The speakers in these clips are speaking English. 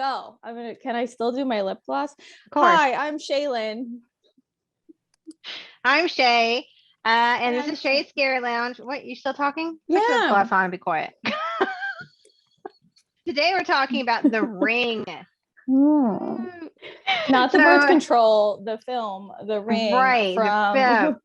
go. Can I still do my lip gloss? Of course. Hi, I'm Shealyn. I'm Shea. And this is Shea's Scary Lounge. What, you still talking? Yeah. Put your lip gloss on and be quiet. Today we're talking about The Ring. Not the birth control, the film, The Ring. Right. From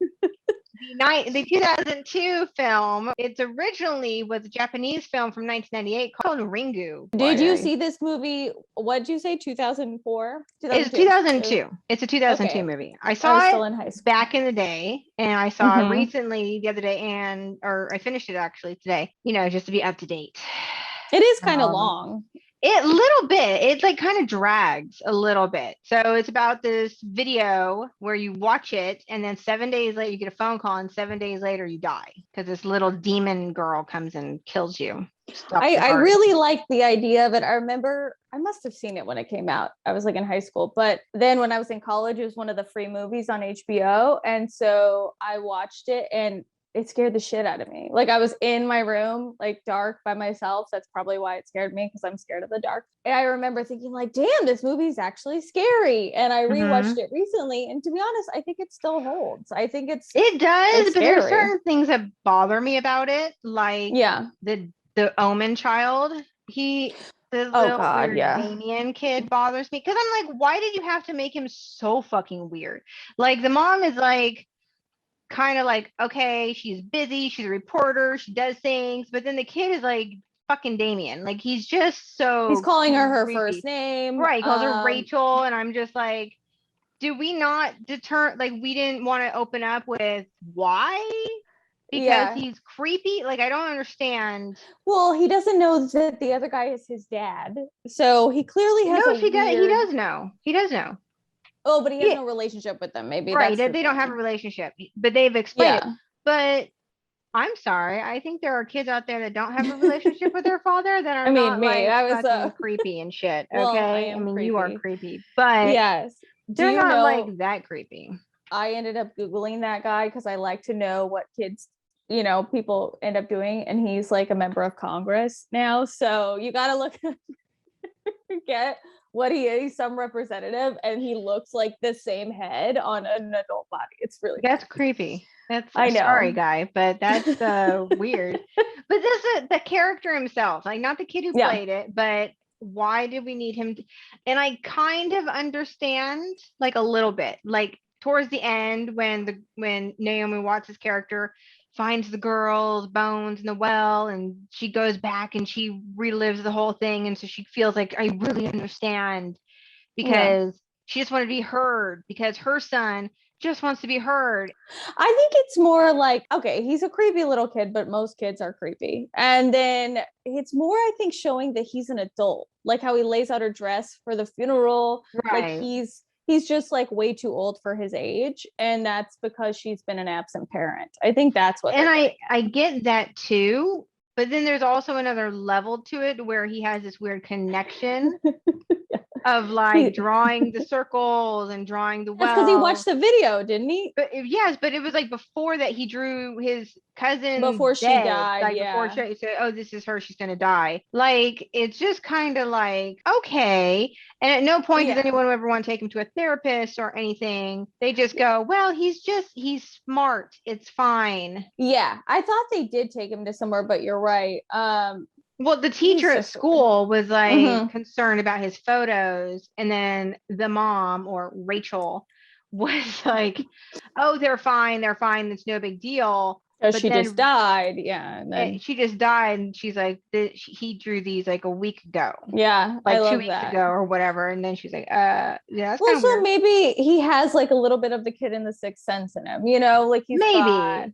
the 2002 film. It's originally was a Japanese film from 1998 called Ringu. Did you see this movie? What'd you say? 2004? It's 2002. It's a 2002 movie. I saw it still in high school. back in the day, and I saw it recently the other day, or I finished it actually today, just to be up to date. It is kind of long. A little bit. It like kind of drags a little bit. So it's about this video where you watch it, and then 7 days later you get a phone call, and 7 days later you die because this little demon girl comes and kills you. I really like the idea of it. I remember I must have seen it when it came out. I was like in high school, but then when I was in college, it was one of the free movies on HBO, and so I watched it, and it scared the shit out of me. Like I was in my room, like dark by myself. That's probably why it scared me, because I'm scared of the dark. And I remember thinking like, damn, this movie's actually scary. And I rewatched it recently. And to be honest, I think it still holds. I think it does, but there's certain things that bother me about it. Like the Omen child. The little weird Damien kid bothers me. Because I'm like, why did you have to make him so fucking weird? Like the mom is like, kind of like, okay, she's busy, she's a reporter, she does things, but then the kid is like fucking Damien. Like he's just so he's calling her first name. Right, he calls her Rachel, and I'm just like, do we not we didn't want to open up with why? Because he's creepy. Like I don't understand. Well, he doesn't know that the other guy is his dad. So he clearly has he does know. He does know. Oh, but he has no relationship with them. Maybe right. They don't have a relationship, but they've explained it. But I'm sorry. I think there are kids out there that don't have a relationship with their father that are I was creepy and shit. Okay. Well, I mean, you are creepy, but they're not like that creepy. I ended up Googling that guy because I like to know what kids, people end up doing. And he's like a member of Congress now. So you got to look get what he is. He's some representative, and he looks like the same head on an adult body. It's really creepy. I know. Sorry, guy, but that's weird. But this is the character himself, like not the kid who played it, but why did we need him and I kind of understand like a little bit, like towards the end when Naomi Watts' character finds the girl's bones in the well, and she goes back and she relives the whole thing, and so she feels like I really understand, because she just wanted to be heard, because her son just wants to be heard. I think it's more like, okay, he's a creepy little kid, but most kids are creepy. And then it's more, I think, showing that he's an adult, like how he lays out her dress for the funeral. Right. Like he's just like way too old for his age, and that's because she's been an absent parent. I think that's what. And I get that too, but then there's also another level to it where he has this weird connection of like drawing the circles and drawing the well. That's because he watched the video, didn't he? But it was like before that he drew his cousin before she died. Like before she said, "Oh, this is her. She's gonna die." Like it's just kind of like, okay. And at no point does anyone ever want to take him to a therapist or anything. They just go, "Well, he's smart. It's fine." Yeah, I thought they did take him to somewhere, but you're right. Well, the teacher at school was like concerned about his photos, and then the mom, or Rachel, was like, "Oh, they're fine. It's no big deal." But she just died. Yeah, and then she just died, and she's like, "He drew these like a week ago." Yeah, like 2 weeks ago or whatever. And then she's like, "Yeah." That's well, so weird. Maybe he has like a little bit of the kid in the sixth sense in him. Like he's got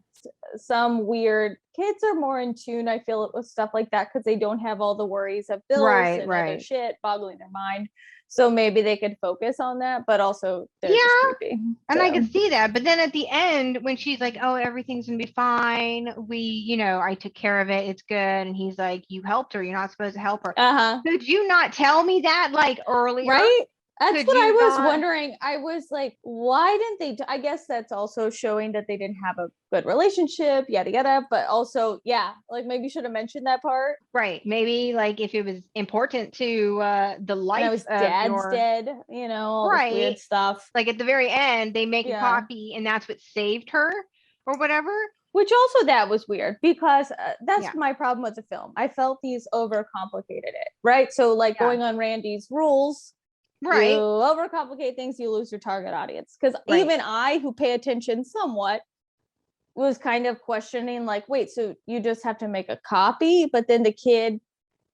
some weird. Kids are more in tune, I feel, with stuff like that because they don't have all the worries of bills and other shit boggling their mind. So maybe they could focus on that, but also they're just creepy. And I can see that. But then at the end, when she's like, "Oh, everything's gonna be fine. I took care of it. It's good." And he's like, "You helped her. You're not supposed to help her." Uh-huh. Could you not tell me that like earlier? Right? That's Could what I you was not? wondering. I was like, why didn't they? I guess that's also showing that they didn't have a good relationship, yada yada. But also, yeah, like maybe you should have mentioned that part. Right. Maybe like if it was important to the And I life was of dad's your dead, all this right. weird stuff. Like at the very end, they make a Yeah. copy and that's what saved her or whatever. Which also that was weird because that's Yeah. my problem with the film. I felt these overcomplicated it, right? So like Yeah. going on Randy's rules, you Right. overcomplicate things, you lose your target audience. Because Right. even I, who pay attention somewhat, was kind of questioning, like, wait, so you just have to make a copy, but then the kid,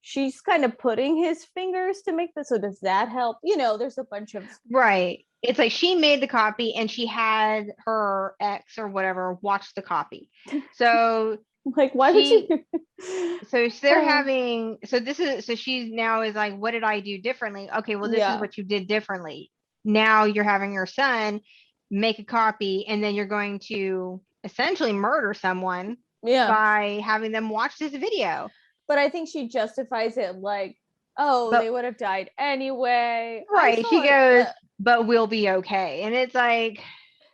she's kind of putting his fingers to make this. So does that help? There's a bunch of Right. It's like she made the copy and she had her ex or whatever watch the copy. So like, why would she you? so they're having so this is so she now is like, what did I do differently? Okay, well, this is Yeah, what you did differently. Now you're having your son make a copy and then you're going to essentially murder someone yeah. by having them watch this video. But I think she justifies it like, oh, But they would have died anyway. I right, she saw it. goes, but we'll be okay. And it's like,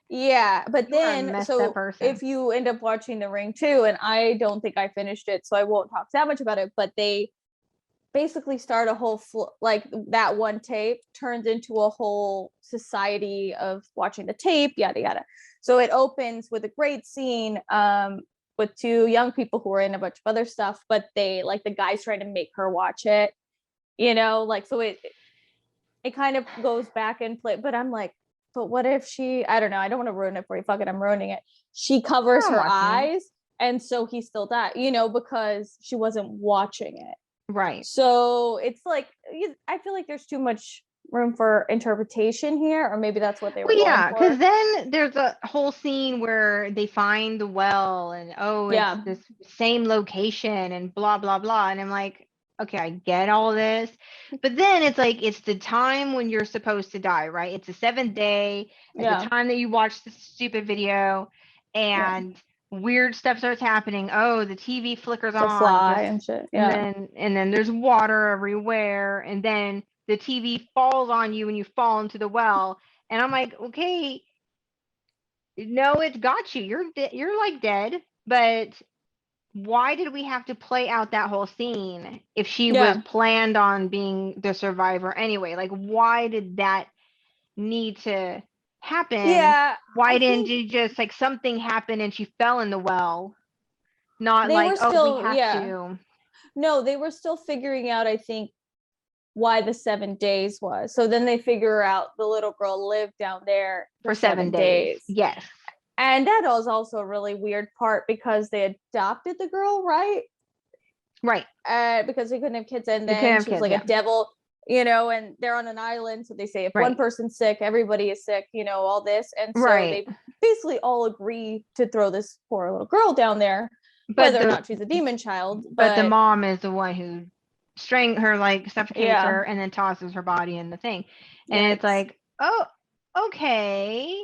Yeah, but you're a then messed up so person. if you end up watching The Ring too, and I don't think I finished it, so I won't talk that much about it. But they basically start a whole like that one tape turns into a whole society of watching the tape, yada yada. So it opens with a great scene with two young people who are in a bunch of other stuff, but they like the guy's trying to make her watch it, like so it kind of goes back and play. But I'm like, but what if she? I don't know. I don't want to ruin it for you. Fuck it, I'm ruining it. She covers I'm her watching it. eyes, and so he still died. Because she wasn't watching it. Right. So it's like I feel like there's too much room for interpretation here, or maybe that's what they were Well, going yeah, because for. then there's a whole scene where they find the well and oh, it's Yeah, this same location and blah blah blah. And I'm like, okay, I get all this. But then it's like it's the time when you're supposed to die, right? It's the seventh day, it's the yeah, time that you watch the stupid video yeah. and weird stuff starts happening. Oh, the TV flickers The on fly just and shit. and Yeah, then there's water everywhere, and then the TV falls on you and you fall into the well. And I'm like, okay, no, it's got you. You're like dead. But why did we have to play out that whole scene if she was yeah, planned on being the survivor anyway? Like, why did that need to happen? yeah. Why I didn't think you just like something happened and she fell in the well? Not they like, were oh, we still, have yeah. to. No, they were still figuring out, I think, why the 7 days was. So then they figure out the little girl lived down there for For 7 days. 7 days. Yes. And that was also a really weird part because they adopted the girl, right? Right. Because they couldn't have kids. And They couldn't then have she was kids, like yeah. a devil, and they're on an island. So they say if one Right. person's sick, everybody is sick, all this. And so Right. they basically all agree to throw this poor little girl down there, But whether or not she's a demon child. but the But mom is the one who her, like suffocates yeah, her and then tosses her body in the thing. And it's yikes. like, oh, okay.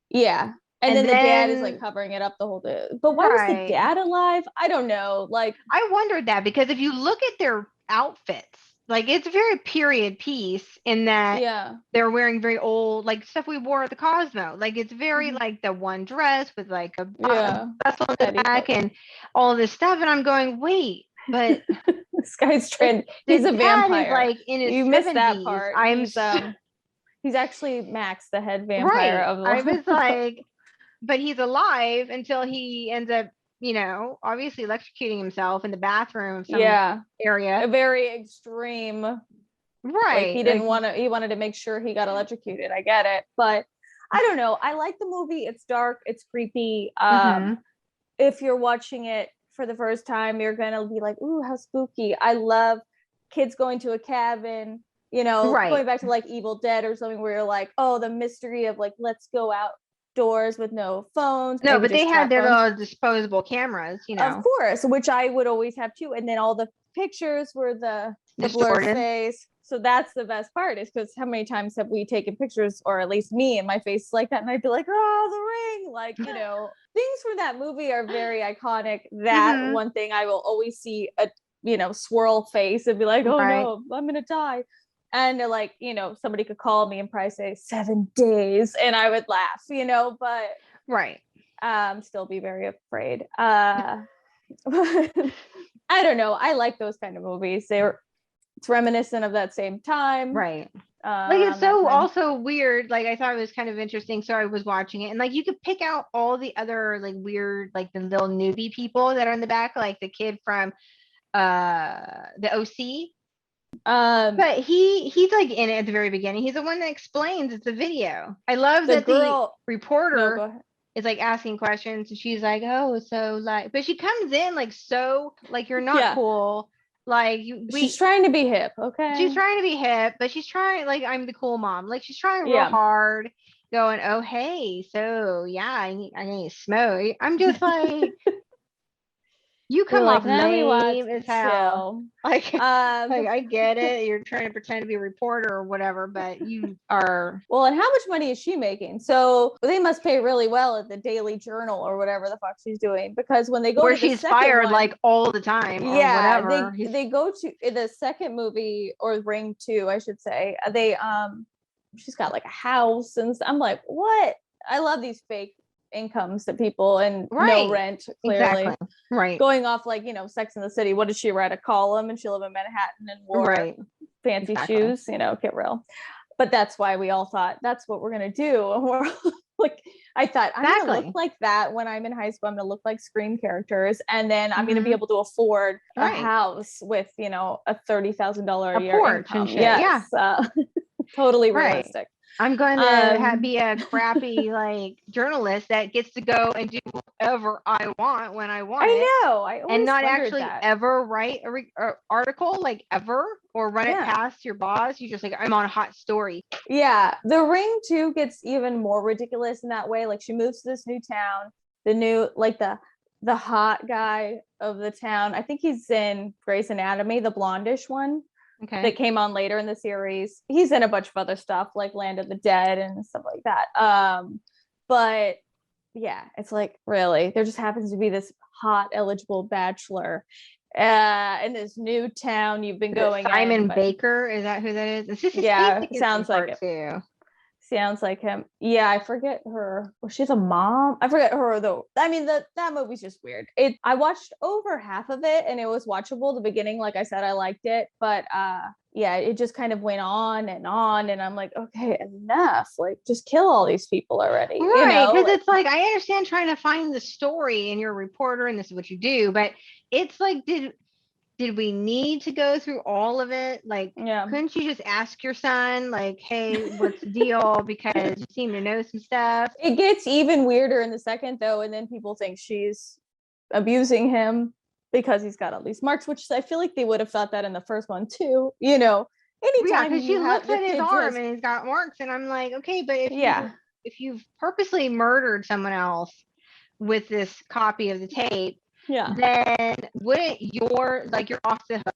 Yeah. And And then the dad is like then covering it up the whole day. But why was the right. dad alive? I don't know. Like, I wondered that because if you look at their outfits, like it's a very period piece in that yeah. they're wearing very old, like stuff we wore at the Cosmo. Like it's very Mhm. like the one dress with like a Yeah. bustle in the Eddie back Hooks. and all this stuff. And I'm going, wait, but This guy's the, trend. the He's a dad is vampire. like in his You missed that 70s. part. He's actually Max, the head vampire Right. of I was the like, but he's alive until he ends up, obviously electrocuting himself in the bathroom of some yeah. area. A very extreme. Like Right. he didn't want to. He wanted to make sure he got electrocuted. I get it, but I don't know. I like the movie. It's dark. It's creepy. Mhm. If you're watching it for the first time, you're gonna be like, "Ooh, how spooky!" I love kids going to a cabin. Right. Going back to like Evil Dead or something, where you're like, "Oh, the mystery of like, let's go outdoors with no phones, No, maybe but they just had trap their phones." little disposable cameras, Of course, which I would always have too. And then all the pictures were the blurred distorted. face. So that's the best part, is because how many times have we taken pictures, or at least me, and my face is like that, and I'd be like, "Oh, the ring!" Like, things from that movie are very iconic. That Mhm. one thing I will always see a swirl face and be like, "Oh Right. no, I'm gonna die." And like, you know, somebody could call me and probably say 7 days and I would laugh, you know, but right. still be very afraid. I don't know. I like those kind of movies. It's reminiscent of that same time. Right. Like it's Around that so time. also weird. Like I thought it was kind of interesting. So I was watching it and like you could pick out all the other like weird, like the little newbie people that are in the back, like the kid from the OC. But he's like in it at the very beginning. He's the one that explains it's a video. I love the that girl the reporter go ahead. is like asking questions and she's like, oh, so like, but she comes in like so like you're not Yeah. cool. Like she's trying to be hip, okay? She's trying to be hip, but she's trying like I'm the cool mom. Like she's trying real hard, going, oh hey, so yeah, I need smoke. I'm just like you come off lame as hell. Like, like I get it. You're trying to pretend to be a reporter or whatever, but you are. Well, and how much money is she making? So they must pay really well at the Daily Journal or whatever the fuck she's doing, because when they go where to the she's fired one, like all the time. Yeah, or whatever. They go to the second movie, or Ring 2, I should say. She's got like a house, and I'm like, what? I love these fake incomes to people and no rent, clearly. Exactly. Right. Going off like, you know, Sex in the City. What did she write? A column, and she lived in Manhattan and wore fancy shoes, you know, get real. But that's why we all thought that's what we're gonna do. And we're like, I thought I'm gonna look like that when I'm in high school. I'm gonna look like Scream characters, and then I'm gonna be able to afford a house with, you know, a $30,000 a year porch income. And shit. Yes. Totally realistic. I'm going to be a crappy like journalist that gets to go and do whatever I want when I want. I know. I always and not actually that. ever write a article like ever or run it past your boss. You just like, I'm on a hot story. Yeah, the Ring 2 gets even more ridiculous in that way. Like she moves to this new town. The new like the hot guy of the town. I think he's in Grey's Anatomy, the blondish one. Okay. That came on later in the series. He's in a bunch of other stuff like Land of the Dead and stuff like that. But yeah, it's like, really, there just happens to be this hot eligible bachelor in this new town you've been going Simon Baker, is that who that is? Yeah, sounds like it too. Sounds like him. Yeah, I forget her. Well, she's a mom. I forget her though. I mean, that movie's just weird. I watched over half of it and it was watchable. The beginning, like I said, I liked it, but yeah, it just kind of went on, and I'm like, okay, enough. Like, just kill all these people already. Right, because it's like, I understand trying to find the story and you're a reporter and this is what you do, but it's like, did we need to go through all of it? Like, couldn't you just ask your son, like, hey, what's the deal? Because you seem to know some stuff. It gets even weirder in the second, though, and then people think she's abusing him because he's got all these marks, which I feel like they would have thought that in the first one, too. You know, anytime because she looks at his arm and he's got marks, and I'm like, okay, but if you've purposely murdered someone else with this copy of the tape, then wouldn't you're off the hook,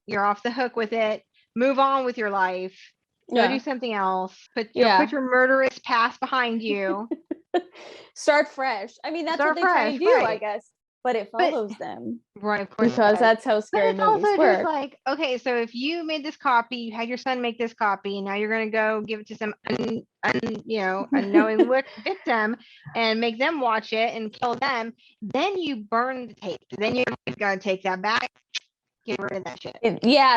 you're off the hook with it, move on with your life, go do something else, put your murderous past behind you, start fresh. I mean, that's what they try to do, I guess, but it follows them, right? Of course, because that's how scary movies work. Just like, okay, so if you made this copy, you had your son make this copy, and now you're gonna go give it to some unknowing victim and make them watch it and kill them, then you burn the tape. Then you're gonna take that back, get rid of that shit.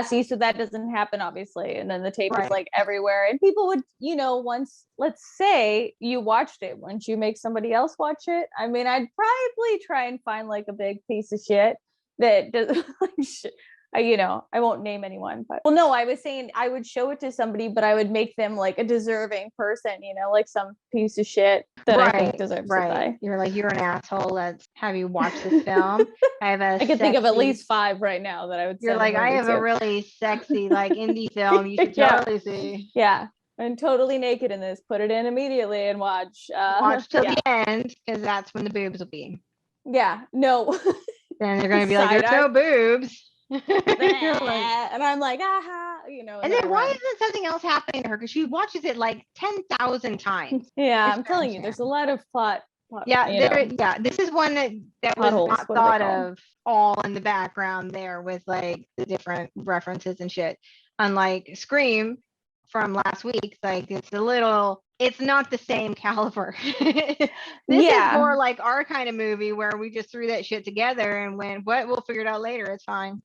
See, so that doesn't happen, obviously, and then the tape is like everywhere, and people would, once, let's say you watched it, wouldn't you make somebody else watch it? I mean, I'd probably try and find like a big piece of shit that does like I won't name anyone, but no, I was saying I would show it to somebody, but I would make them like a deserving person, like some piece of shit that I think deserves to die. You're like, you're an asshole. Let's have you watch this film. I can think of at least 5 right now that I would. You're like, I have a really sexy like indie film you should totally see. Yeah, I'm totally naked in this. Put it in immediately and watch. Watch till the end, because that's when the boobs will be. Yeah. No. Then they're gonna be like, there's no boobs. And I'm like, aha, and then why isn't something else happening to her? Because she watches it like 10,000 times. I'm telling you, there's a lot of plot. This is one that was not thought of all in the background there with like the different references and shit. unlike Scream from last week. Like it's not the same caliber. This is more like our kind of movie where we just threw that shit together and went, what? We'll figure it out later. It's fine.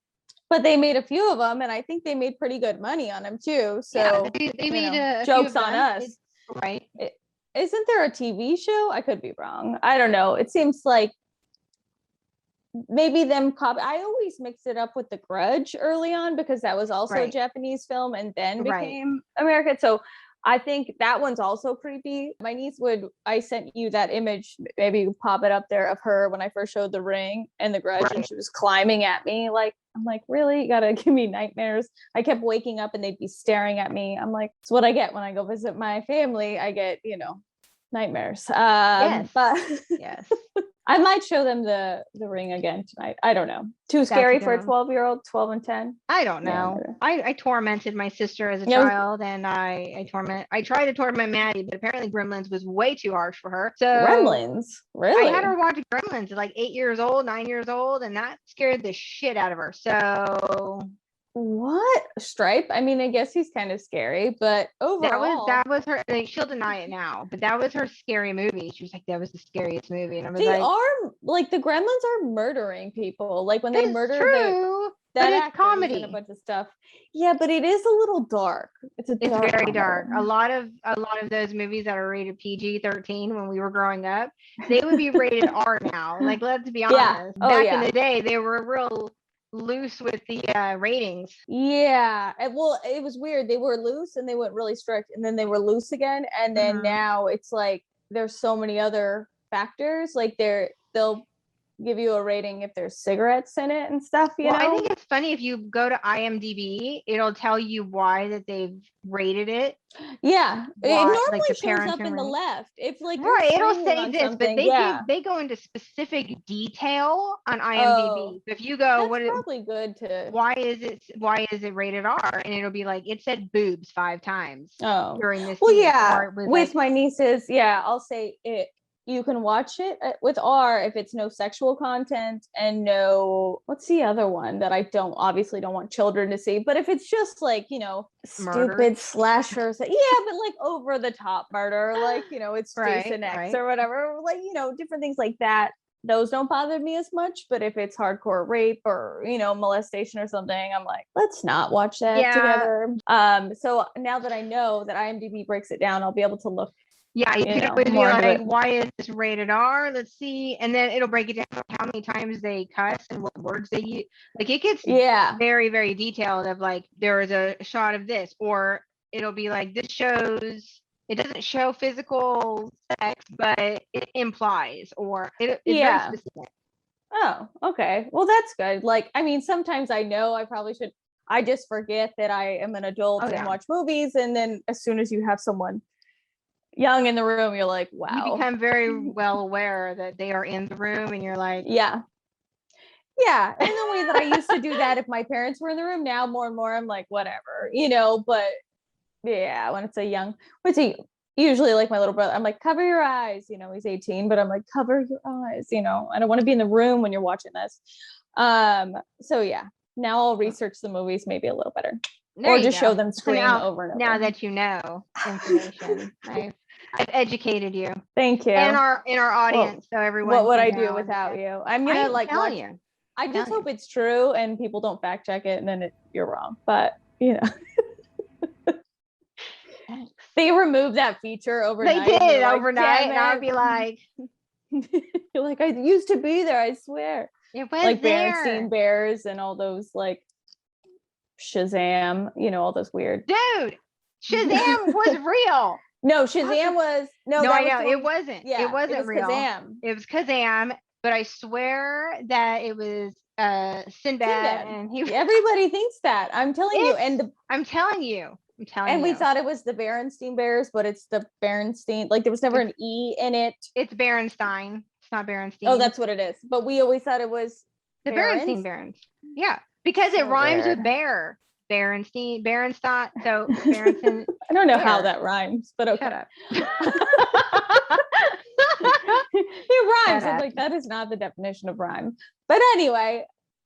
But they made a few of them, and I think they made pretty good money on them too. So they made a jokes on us. Right. Isn't there a TV show? I could be wrong. I don't know. It seems like maybe I always mixed it up with The Grudge early on because that was also a Japanese film and then became American. So I think that one's also creepy. My niece I sent you that image, maybe you pop it up there, of her when I first showed The Ring and The Grudge, and she was climbing at me. Like, I'm like, really? You gotta give me nightmares. I kept waking up and they'd be staring at me. I'm like, it's what I get when I go visit my family. I get, nightmares. Yes. But yes. I might show them the Ring again tonight. I don't know. Too scary for a 12-year-old, 12 and 10. I don't know. Yeah. I tormented my sister as a child, and I tried to torment Maddie, but apparently Gremlins was way too harsh for her. So Gremlins? Really? I had her watch Gremlins at like 8 years old, 9 years old, and that scared the shit out of her. So what? Stripe? I mean, I guess he's kind of scary, but overall that was her. Like, she'll deny it now, but that was her scary movie. She was like, that was the scariest movie. And I was the Gremlins are murdering people. Like when they murder that actor, comedy and a bunch of stuff. Yeah, but it is a little dark. It's very dark. A lot of those movies that are rated PG-13 when we were growing up, they would be rated R now. Like, let's be honest. Back in the day, they were real loose with the ratings. Yeah. Well, it was weird. They were loose and they went really strict, and then they were loose again, and then now it's like there's so many other factors. Like they'll give you a rating if there's cigarettes in it and stuff, you know? I think it's funny, if you go to IMDb, it'll tell you why that they've rated it. Yeah. It normally shows up in the left. If like it'll say this, but they go into specific detail on IMDb. If you go, probably good to why is it rated R? And it'll be like, it said boobs 5 times during this. Well, with my nieces, I'll say it. You can watch it with R if it's no sexual content and no, what's the other one that I obviously don't want children to see, but if it's just like, stupid slashers, but like over the top murder, like, it's Jason X or whatever, like, different things like that. Those don't bother me as much, but if it's hardcore rape or, molestation or something, I'm like, let's not watch that together. So now that I know that IMDb breaks it down, I'll be able to look. Yeah, you can always be like, why is this rated R? Let's see. And then it'll break it down how many times they cuss and what words they use. Like, it gets very, very detailed of like, there is a shot of this, or it'll be like, it doesn't show physical sex, but it implies, or it's very specific. Oh, okay. Well, that's good. Like, I mean, sometimes I know I probably should, I just forget that I am an adult and watch movies. And then as soon as you have someone young in the room, you're like, wow. You become very well aware that they are in the room, and you're like, yeah. In the way that I used to do that if my parents were in the room. Now more and more I'm like, whatever, but when it's usually like my little brother, I'm like, cover your eyes, he's 18, but I'm like, cover your eyes, I don't want to be in the room when you're watching this. So now I'll research the movies maybe a little better. Or just show them Scream over and over. Now that you know information, I've educated you. Thank you. And in our audience, so everyone. What would I do without you? I'm gonna tell you. I just hope it's true and people don't fact check it, and then you're wrong. But they removed that feature overnight. They did overnight, and I'd be like, "You're like, I used to be there. I swear." It was like there. Berenstain Bears and all those like Shazam, all those weird. Dude, Shazam was real. No, Shazam was it wasn't. Yeah, it wasn't real. Kazam. It was Kazam, but I swear that it was Sinbad, and everybody thinks that. I'm telling you, and I'm telling you. And we thought it was the Berenstain Bears, but it's the Berenstain. Like there was never an E in it. It's Berenstein. It's not Berenstein. Oh, that's what it is. But we always thought it was the Berenstein Barons. Yeah, because it rhymes with bear. Berenstein. So Berenstein. I don't know how that rhymes, but okay. Shut up. It rhymes. I'm like, that is not the definition of rhyme. But anyway,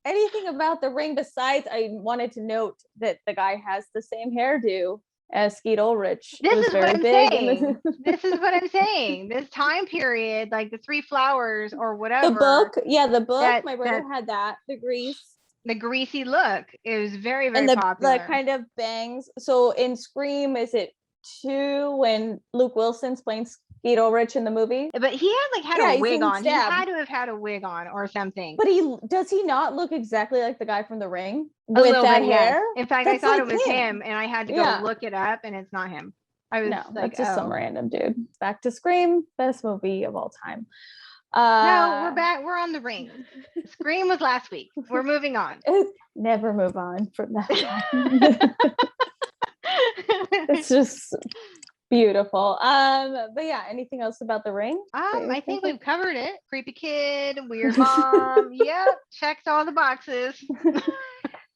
anything about the ring besides I wanted to note that the guy has the same hairdo as Skeet Ulrich. This is what I'm saying. The This is what I'm saying. This time period, like the 3 flowers or whatever. book. Yeah, the book. My brother had that. The grease. The greasy look. It was very, very and the, popular. the kind of bangs. So in Scream, is it 2 when Luke Wilson's playing Skeet Ulrich in the movie? But he had a wig on. He had to have had a wig on or something. But does he not look exactly like the guy from The Ring with that hair? Yes. In fact, I thought it was him, and I had to go look it up, and it's not him. I was that's just some random dude. Back to Scream, best movie of all time. No, we're back. We're on The Ring. Scream was last week. We're moving on. Never move on from that. It's just beautiful. But yeah, anything else about The Ring? I think we've covered it. Creepy kid, weird mom. Yep, checks all the boxes.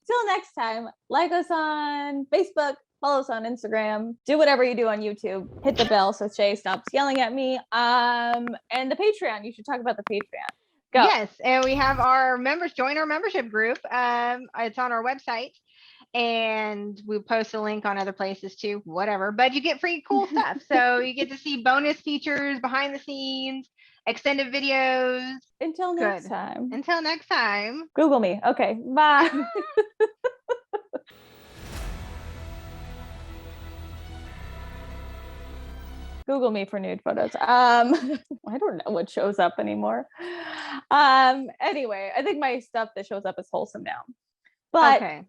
Till next time, like us on Facebook, follow us on Instagram, do whatever you do on YouTube, hit the bell so Shea stops yelling at me. And the Patreon, you should talk about the Patreon. Go. Yes, and we have our members join our membership group. It's on our website, and we post a link on other places too, whatever, but you get free cool stuff. So you get to see bonus features, behind the scenes, extended videos. Until next time. Google me. Okay, bye. Google me for nude photos. I don't know what shows up anymore. Anyway, I think my stuff that shows up is wholesome now. But